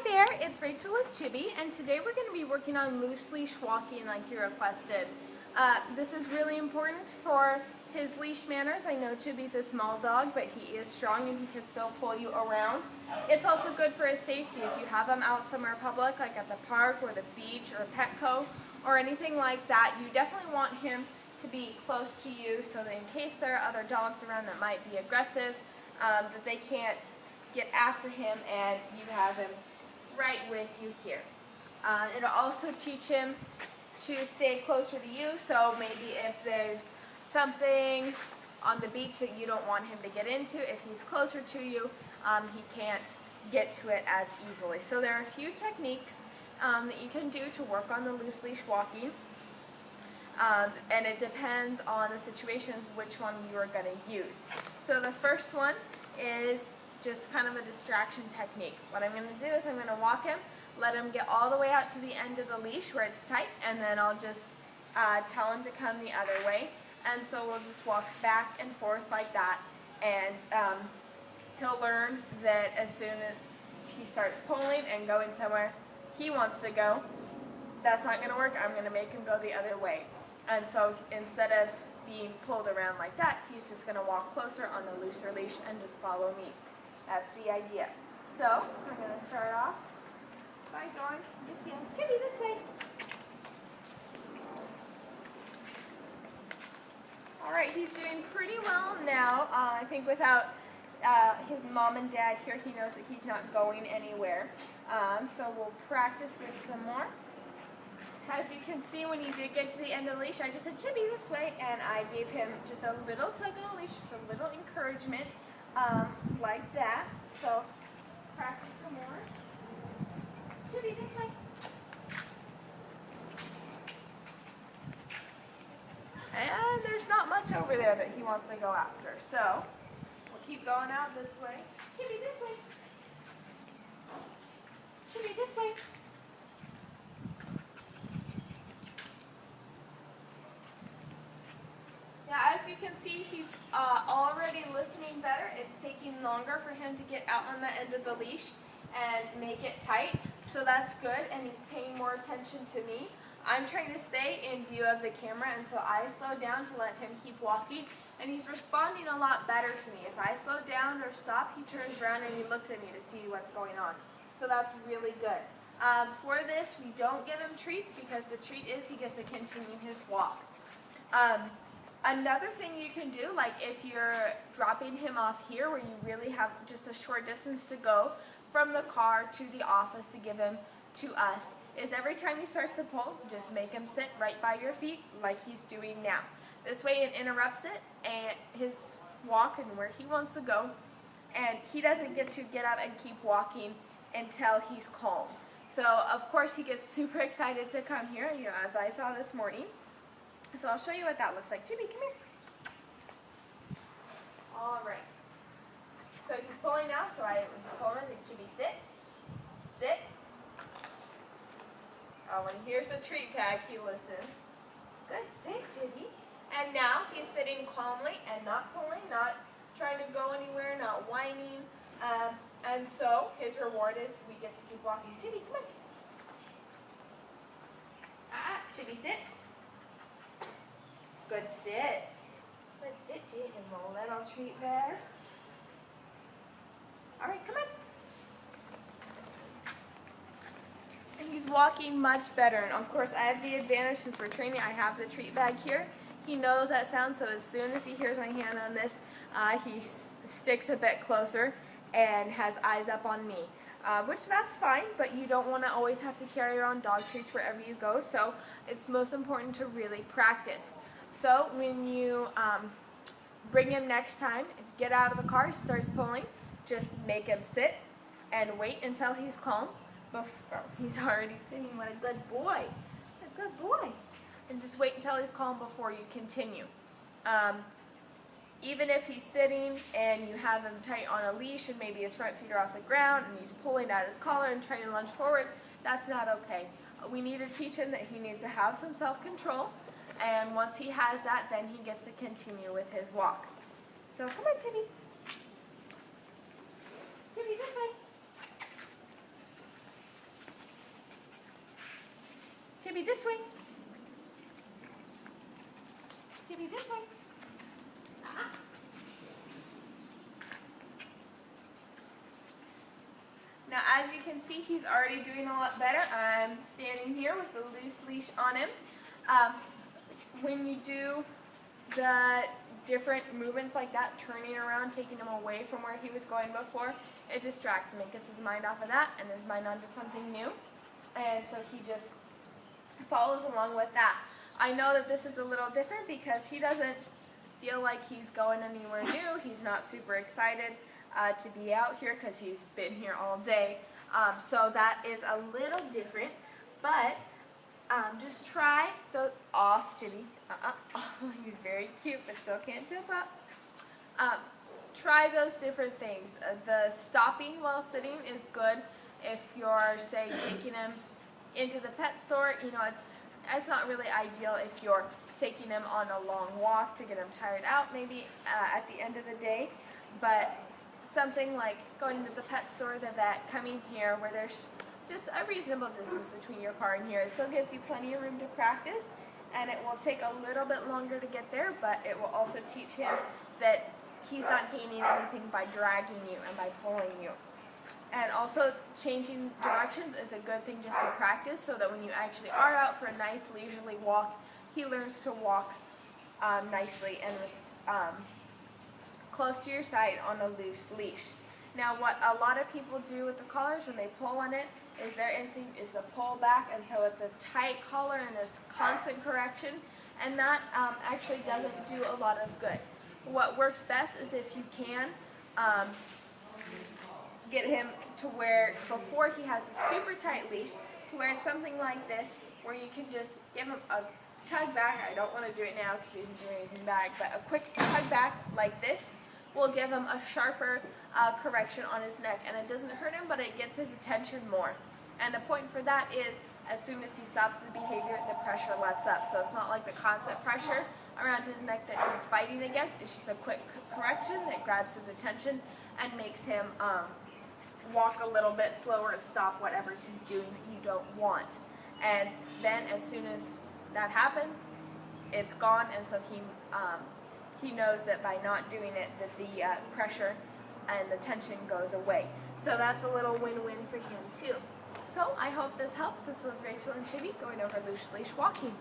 Hi there, it's Rachel with Chibi, and today we're going to be working on loose leash walking like you requested. This is really important for his leash manners. I know Chibi's a small dog, but he is strong and he can still pull you around. It's also good for his safety. If you have him out somewhere public, like at the park or the beach or Petco or anything like that, you definitely want him to be close to you so that in case there are other dogs around that might be aggressive, that they can't get after him and you have him right with you here. It'll also teach him to stay closer to you, so maybe if there's something on the beach that you don't want him to get into, if he's closer to you, he can't get to it as easily. So there are a few techniques that you can do to work on the loose leash walking, and it depends on the situations which one you are going to use. So the first one is just kind of a distraction technique. What I'm going to do is I'm going to walk him, let him get all the way out to the end of the leash where it's tight, and then I'll just tell him to come the other way. And so we'll just walk back and forth like that, and he'll learn that as soon as he starts pulling and going somewhere he wants to go, that's not going to work. I'm going to make him go the other way. And so instead of being pulled around like that, he's just going to walk closer on the looser leash and just follow me. That's the idea. So I'm going to start off by going, Chibi, this way. All right, he's doing pretty well now. I think without his mom and dad here, he knows that he's not going anywhere. So we'll practice this some more. As you can see, when he did get to the end of the leash, I just said, Chibi, this way, and I gave him just a little tug on the leash, just a little encouragement, like that. So practice some more. Chibi, this way. And there's not much over there that he wants to go after. So we'll keep going out this way. Chibi, this way. Chibi, this way. Yeah, as you can see, he's already listening better. It's taking longer for him to get out on the end of the leash and make it tight. So that's good, and he's paying more attention to me. I'm trying to stay in view of the camera, and so I slow down to let him keep walking, and he's responding a lot better to me. If I slow down or stop, he turns around and he looks at me to see what's going on. So that's really good. For this, we don't give him treats because the treat is he gets to continue his walk. Another thing you can do, like if you're dropping him off here where you really have just a short distance to go from the car to the office to give him to us, is every time he starts to pull, just make him sit right by your feet like he's doing now. This way it interrupts it and his walk and where he wants to go, and he doesn't get to get up and keep walking until he's calm. So of course he gets super excited to come here, you know, as I saw this morning. So I'll show you what that looks like. Chibi, come here. All right. So he's pulling now, so I just pull him and say, Chibi, sit. Sit. Oh, when he hears the treat pack, he listens. Good, sit, Chibi. And now he's sitting calmly and not pulling, not trying to go anywhere, not whining. And so his reward is we get to keep walking. Chibi, come on. Chibi, sit. Good, sit. Good, sit, Chibi, and roll that little treat there. All right, come on. And he's walking much better, and of course I have the advantage since we're training. I have the treat bag here. He knows that sound, so as soon as he hears my hand on this, he sticks a bit closer and has eyes up on me, which that's fine, but you don't want to always have to carry around dog treats wherever you go, so it's most important to really practice. So when you bring him next time, if you get out of the car, he starts pulling, just make him sit and wait until he's calm. He's already sitting. What a good boy. What a good boy. And just wait until he's calm before you continue. Even if he's sitting and you have him tight on a leash and maybe his front feet are off the ground and he's pulling at his collar and trying to lunge forward, that's not okay. We need to teach him that he needs to have some self-control, and once he has that, then he gets to continue with his walk. So come on, Chibi. Chibi, this way. Chibi, this way. Chibi, this way. Now, as you can see, he's already doing a lot better. I'm standing here with the loose leash on him. When you do the different movements like that, turning around, taking him away from where he was going before, it distracts him. It gets his mind off of that and his mind onto something new. And so he just follows along with that. I know that this is a little different because he doesn't feel like he's going anywhere new. He's not super excited to be out here because he's been here all day. So that is a little different, but just try the off, Chibi. Oh, he's very cute, but still can't jump up. Try those different things. The stopping while sitting is good if you're, say, taking him into the pet store. You know, it's not really ideal if you're taking him on a long walk to get him tired out, maybe at the end of the day. But something like going to the pet store, the vet, coming here where there's just a reasonable distance between your car and here. It still gives you plenty of room to practice, and it will take a little bit longer to get there, but it will also teach him that he's not gaining anything by dragging you and by pulling you. And also changing directions is a good thing just to practice so that when you actually are out for a nice leisurely walk, he learns to walk nicely and close to your side on a loose leash. Now, what a lot of people do with the collars when they pull on it is their instinct is to pull back, and so it's a tight collar and this constant correction, and that actually doesn't do a lot of good. What works best is if you can get him to where, before he has a super tight leash, to where something like this, where you can just give him a tug back. I don't want to do it now because he isn't doing anything back, but a quick tug back like this will give him a sharper correction on his neck, and it doesn't hurt him, but it gets his attention more. And the point for that is, as soon as he stops the behavior, the pressure lets up. So it's not like the constant pressure around his neck that he's fighting against. It's just a quick correction that grabs his attention and makes him walk a little bit slower to stop whatever he's doing that you don't want. And then as soon as that happens, it's gone, and so he knows that by not doing it, that the pressure and the tension goes away. So that's a little win-win for him too. So I hope this helps. This was Rachel and Chibi going over loose leash walking.